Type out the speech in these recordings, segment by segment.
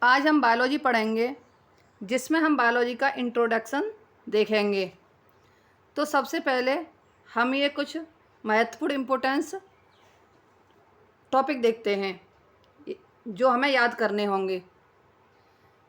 आज हम बायोलॉजी पढ़ेंगे, जिसमें हम बायोलॉजी का इंट्रोडक्शन देखेंगे। तो सबसे पहले हम ये कुछ महत्वपूर्ण इम्पोर्टेंस टॉपिक देखते हैं जो हमें याद करने होंगे।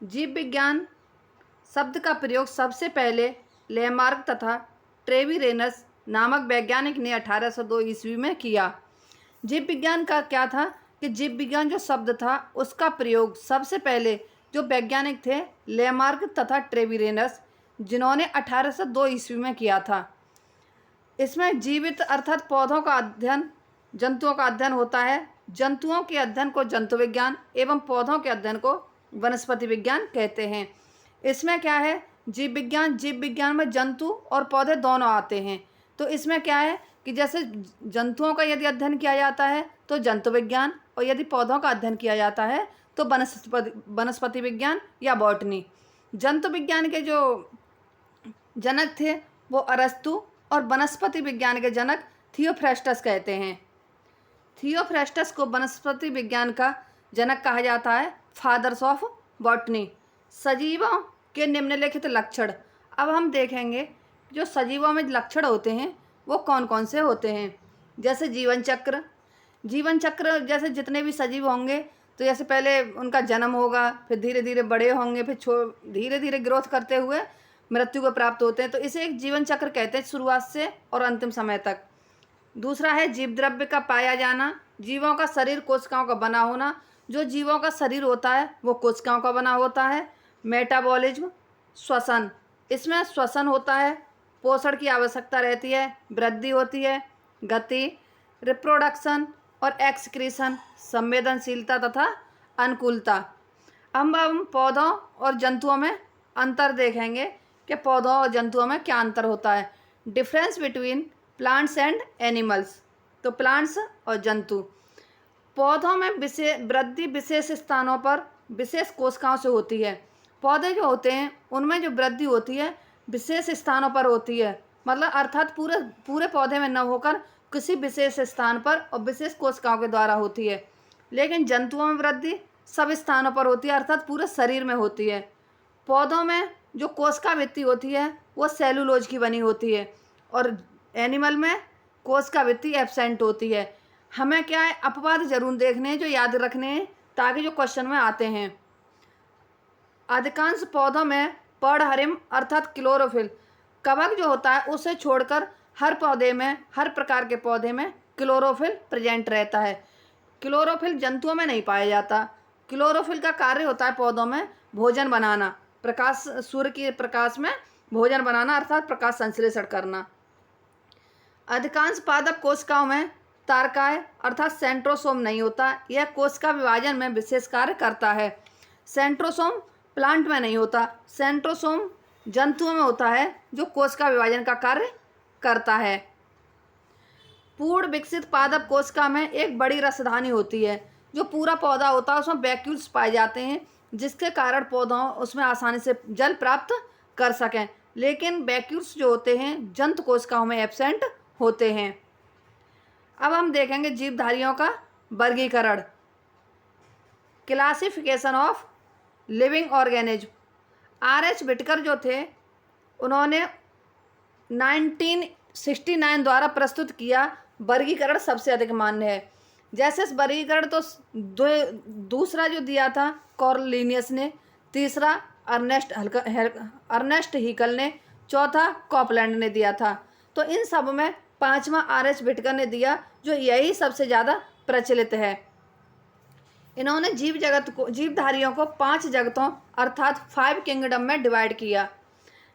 जीव विज्ञान शब्द का प्रयोग सबसे पहले लेमार्क तथा ट्रेविरेनस नामक वैज्ञानिक ने 1802 ईस्वी में किया। जीव विज्ञान का क्या था कि जीव विज्ञान जो शब्द था उसका प्रयोग सबसे पहले जो वैज्ञानिक थे लेमार्क तथा ट्रेविरेनस, जिन्होंने 1802 ईस्वी में किया था। इसमें जीवित अर्थात पौधों का अध्ययन, जंतुओं का अध्ययन होता है। जंतुओं के अध्ययन को जंतु विज्ञान एवं पौधों के अध्ययन को वनस्पति विज्ञान कहते हैं। इसमें क्या है, जीव विज्ञान में जंतु और पौधे दोनों आते हैं। तो इसमें क्या है कि जैसे जंतुओं का यदि अध्ययन किया जाता है तो जंतु विज्ञान, और यदि पौधों का अध्ययन किया जाता है तो वनस्पति विज्ञान या बॉटनी। जंतु विज्ञान के जो जनक थे वो अरस्तु, और वनस्पति विज्ञान के जनक थियोफ्रेस्टस कहते हैं। थियोफ्रेस्टस को वनस्पति विज्ञान का जनक कहा जाता है, फादर्स ऑफ बॉटनी। सजीवों के निम्नलिखित लक्षण। अब हम देखेंगे जो सजीवों में लक्षण होते हैं वो कौन कौन से होते हैं। जैसे जीवन चक्र जैसे जितने भी सजीव होंगे तो जैसे पहले उनका जन्म होगा, फिर धीरे धीरे बड़े होंगे, फिर धीरे धीरे ग्रोथ करते हुए मृत्यु को प्राप्त होते हैं। तो इसे एक जीवन चक्र कहते हैं, शुरुआत से और अंतिम समय तक। दूसरा है जीव द्रव्य का पाया जाना। जीवों का शरीर कोशिकाओं का बना होना। जो जीवों का शरीर होता है वो कोशिकाओं का बना होता है। मेटाबॉलिज्म, श्वसन, इसमें श्वसन होता है, पोषण की आवश्यकता रहती है, वृद्धि होती है, गति, रिप्रोडक्शन और एक्सक्रीशन, संवेदनशीलता तथा अनुकूलता। अब हम पौधों और जंतुओं में अंतर देखेंगे कि पौधों और जंतुओं में क्या अंतर होता है। Difference between plants and animals. तो प्लांट्स और जंतु, पौधों में वृद्धि विशेष स्थानों पर विशेष कोशिकाओं से होती है। पौधे जो होते हैं उनमें जो वृद्धि होती है विशेष स्थानों पर होती है, मतलब अर्थात पूरे पौधे में न होकर किसी विशेष स्थान पर और विशेष कोशिकाओं के द्वारा होती है। लेकिन जंतुओं में वृद्धि सब स्थानों पर होती है, अर्थात पूरे शरीर में होती है। पौधों में जो कोशिका भित्ति होती है वो सेलुलोज की बनी होती है, और एनिमल में कोशिका भित्ति एब्सेंट होती है। हमें क्या है, अपवाद जरूर देखने हैं जो याद रखने हैं ताकि जो क्वेश्चन में आते हैं। अधिकांश पौधों में पर्णहरिम अर्थात क्लोरोफिल, कवक जो होता है उसे छोड़कर हर प्रकार के पौधे में क्लोरोफिल प्रेजेंट रहता है। क्लोरोफिल जंतुओं में नहीं पाया जाता। क्लोरोफिल का कार्य होता है पौधों में भोजन बनाना, सूर्य के प्रकाश में भोजन बनाना अर्थात प्रकाश संश्लेषण करना। अधिकांश पादप कोशिकाओं में तारकाय अर्थात सेंट्रोसोम नहीं होता। यह कोशिका विभाजन में विशेष कार्य करता है। सेंट्रोसोम प्लांट में नहीं होता। सेंट्रोसोम जंतुओं में होता है जो कोशिका विभाजन का कार्य करता है। पूर्ण विकसित पादप कोशिका में एक बड़ी रसधानी होती है। जो पूरा पौधा होता है उसमें वैक्यूल्स पाए जाते हैं, जिसके कारण पौधों उसमें आसानी से जल प्राप्त कर सकें। लेकिन वैक्यूल्स जो होते हैं जंतु कोशिकाओं में एब्सेंट होते हैं। अब हम देखेंगे जीवधारियों का वर्गीकरण, classification of living organism. R.H. Whittaker जो थे उन्होंने 1969 द्वारा प्रस्तुत किया वर्गीकरण सबसे अधिक मान्य है। जैसे इस वर्गीकरण तो दूसरा जो दिया था कॉर्लिनियस ने, तीसरा अर्नेस्ट हीकल ने, चौथा कॉपलैंड ने दिया था। तो इन सब में पांचवा R.H. विटकर ने दिया, जो यही सबसे ज़्यादा प्रचलित है। इन्होंने जीवधारियों को 5 जगतों अर्थात 5 किंगडम में डिवाइड किया।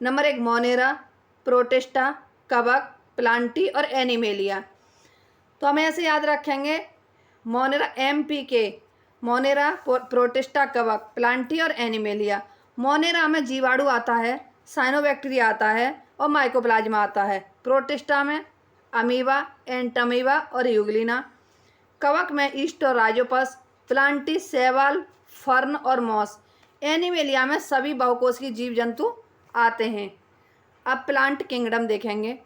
नंबर 1 मोनेरा, प्रोटिस्टा, कवक, प्लांटी और एनिमेलिया। तो हमें ऐसे याद रखेंगे, मोनेरा MPK, मोनेरा, प्रोटिस्टा, कवक, प्लांटी और एनिमेलिया। मोनेरा में जीवाणु आता है, साइनोबैक्टीरिया आता है और माइकोप्लाज्मा आता है। प्रोटिस्टा में अमीबा, एंटमीबा और यूग्लिना। कवक में ईस्ट और राइजोपस। प्लांटी, शैवाल, फर्न और मॉस। एनिमेलिया में सभी बहुकोषीय जीव जंतु आते हैं। अब प्लांट किंगडम देखेंगे।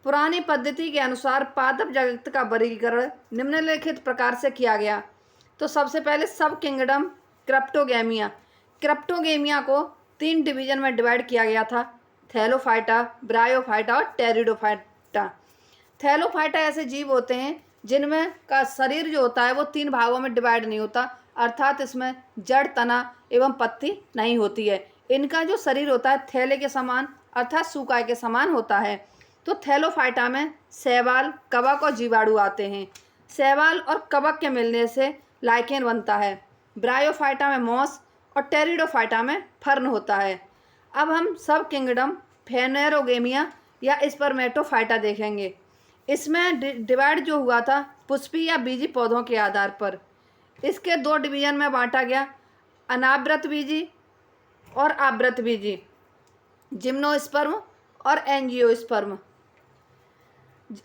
पुरानी पद्धति के अनुसार पादप जगत का वर्गीकरण निम्नलिखित प्रकार से किया गया तो सबसे पहले सब किंगडम क्रिप्टोगेमिया। क्रिप्टोगेमिया को 3 डिवीजन में डिवाइड किया गया था, थैलोफाइटा, ब्रायोफाइटा और टेरिडोफाइटा। थैलोफाइटा ऐसे जीव होते हैं जिनमें का शरीर जो होता है वो 3 भागों में डिवाइड नहीं होता, अर्थात इसमें जड़, तना एवं पत्ती नहीं होती है। इनका जो शरीर होता है थैले के समान अर्थात सूकाय के समान होता है। तो थैलोफाइटा में शैवाल, कवक और जीवाणु आते हैं। शैवाल और कवक के मिलने से लाइकेन बनता है। ब्रायोफाइटा में मॉस और टेरिडोफाइटा में फर्न होता है। अब हम सब किंगडम फेनेरोगेमिया या स्पर्मेटोफाइटा देखेंगे। इसमें डिवाइड जो हुआ था पुष्पी या बीजी पौधों के आधार पर। इसके 2 डिवीजन में बांटा गया, अनावृत बीजी और आवृत बीजी, जिम्नोस्पर्म और एंजियोस्पर्म।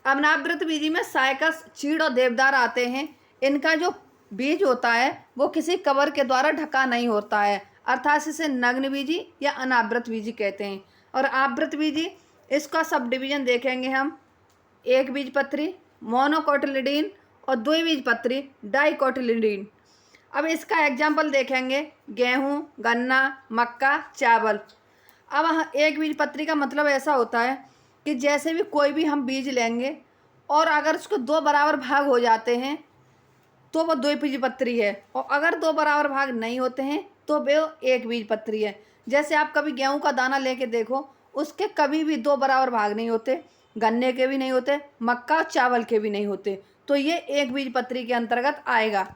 अनावृत बीजी में साइकस, चीड़ और देवदार आते हैं। इनका जो बीज होता है वो किसी कवर के द्वारा ढका नहीं होता है, अर्थात इसे नग्न बीजी या अनावृत बीजी कहते हैं। और आवृत बीजी, इसका सब डिवीजन देखेंगे हम, एक बीजपत्री मोनोकोटिलिडीन और द्विबीजपत्री डाइकोटिलिडीन। अब इसका एग्जाम्पल देखेंगे, गेहूँ, गन्ना, मक्का, चावल। अब एक बीजपत्री का मतलब ऐसा होता है कि जैसे भी कोई भी हम बीज लेंगे और अगर उसको 2 बराबर भाग हो जाते हैं तो वो द्विबीजपत्री है, और अगर 2 बराबर भाग नहीं होते हैं तो वो एक बीजपत्री है। जैसे आप कभी गेहूं का दाना लेके देखो, उसके कभी भी 2 बराबर भाग नहीं होते, गन्ने के भी नहीं होते, मक्का चावल के भी नहीं होते, तो ये एक बीजपत्री के अंतर्गत आएगा।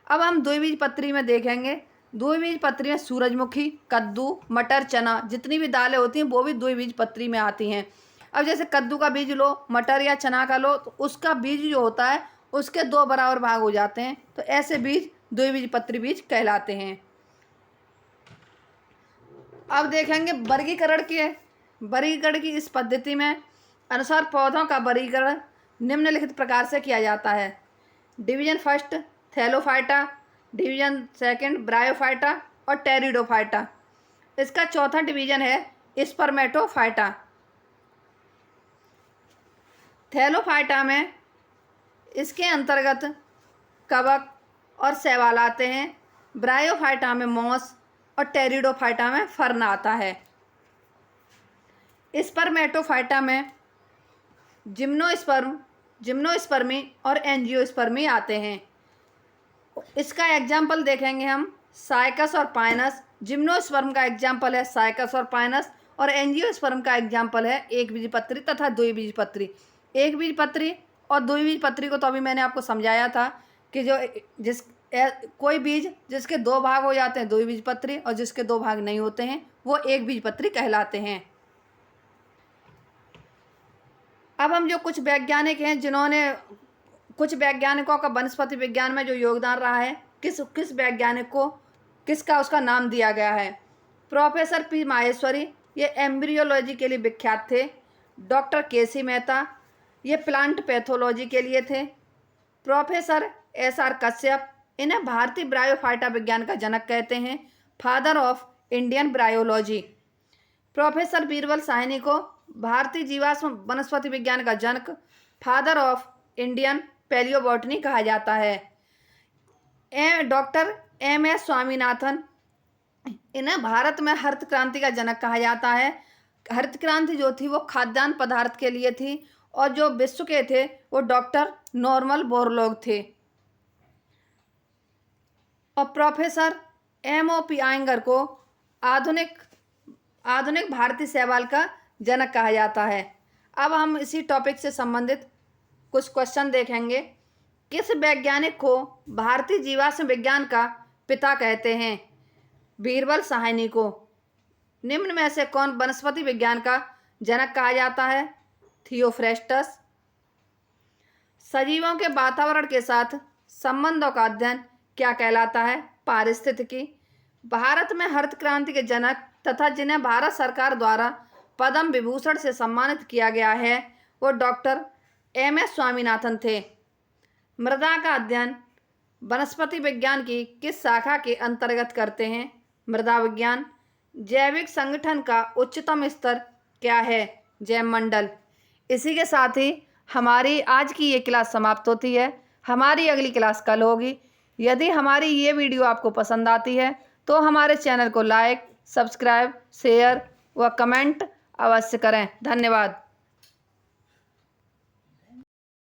अब हम द्विबीजपत्री में देखेंगे। द्विबीजपत्री में सूरजमुखी, कद्दू, मटर, चना, जितनी भी दालें होती हैं वो भी द्विबीजपत्री में आती हैं। अब जैसे कद्दू का बीज लो, मटर या चना का लो, तो उसका बीज जो होता है उसके 2 बराबर भाग हो जाते हैं, तो ऐसे बीज द्विबीजपत्री बीज कहलाते हैं। अब देखेंगे वर्गीकरण की इस पद्धति में अनुसार पौधों का वर्गीकरण निम्नलिखित प्रकार से किया जाता है। Division first Thallophyta, division second bryophyta और टेरिडोफाइटा। इसका चौथा डिवीजन है स्पर्मेटोफाइटा। थैलोफाइटा में इसके अंतर्गत कवक और शैवाल आते हैं। ब्रायोफाइटा में मॉस और टेरिडोफाइटा में फर्न आता है। स्पर्मेटोफाइटा में जिम्नोस्पर्मी और एंजियोस्पर्मी आते हैं। इसका एग्जाम्पल देखेंगे हम, साइकस और पाइनस। जिम्नोस्पर्म का एग्जाम्पल है साइकस और पाइनस, और एंजियोस्पर्म का एग्जाम्पल है एक बीजपत्री तथा द्विबीजपत्री। एक बीजपत्री और द्विबीजपत्री को तो अभी मैंने आपको समझाया था कि कोई बीज जिसके 2 भाग हो जाते हैं द्विबीजपत्री, और जिसके 2 भाग नहीं होते हैं वो एक बीजपत्री कहलाते हैं। अब हम जो कुछ वैज्ञानिक हैं जिन्होंने, कुछ वैज्ञानिकों का वनस्पति विज्ञान में जो योगदान रहा है, किस वैज्ञानिक को किसका उसका नाम दिया गया है। प्रोफेसर पी माहेश्वरी, ये एम्ब्रियोलॉजी के लिए विख्यात थे। डॉक्टर केसी मेहता, ये प्लांट पैथोलॉजी के लिए थे। प्रोफेसर SR कश्यप, इन्हें भारतीय ब्रायोफाइटा विज्ञान का जनक कहते हैं, father of Indian bryology. Professor Birbal Sahni को भारतीय जीवाश्म वनस्पति विज्ञान का जनक, फादर ऑफ इंडियन पैलियोबॉटनी कहा जाता है। डॉक्टर MS स्वामीनाथन, इन्हें भारत में हरित क्रांति का जनक कहा जाता है। हरित क्रांति जो थी वो खाद्यान्न पदार्थ के लिए थी, और जो विश्व के थे वो डॉक्टर नॉर्मन बोरलॉग थे। और प्रोफेसर MOP आयंगर को आधुनिक भारतीय शैवाल का जनक कहा जाता है। अब हम इसी टॉपिक से संबंधित कुछ क्वेश्चन देखेंगे। किस वैज्ञानिक को भारतीय जीवाश्म विज्ञान का पिता कहते हैं? बीरबल साहनी को। निम्न में से कौन वनस्पति विज्ञान का जनक कहा जाता है? थियोफ्रेस्टस। सजीवों के वातावरण के साथ संबंधों का अध्ययन क्या कहलाता है? पारिस्थितिकी। भारत में हरित क्रांति के जनक तथा जिन्हें भारत सरकार द्वारा पद्म विभूषण से सम्मानित किया गया है वो डॉक्टर MS स्वामीनाथन थे। मृदा का अध्ययन वनस्पति विज्ञान की किस शाखा के अंतर्गत करते हैं? मृदा विज्ञान। जैविक संगठन का उच्चतम स्तर क्या है? जैवमंडल। इसी के साथ ही हमारी आज की ये क्लास समाप्त होती है। हमारी अगली क्लास कल होगी। यदि हमारी ये वीडियो आपको पसंद आती है तो हमारे चैनल को लाइक, सब्सक्राइब, शेयर व कमेंट अवश्य करें। धन्यवाद।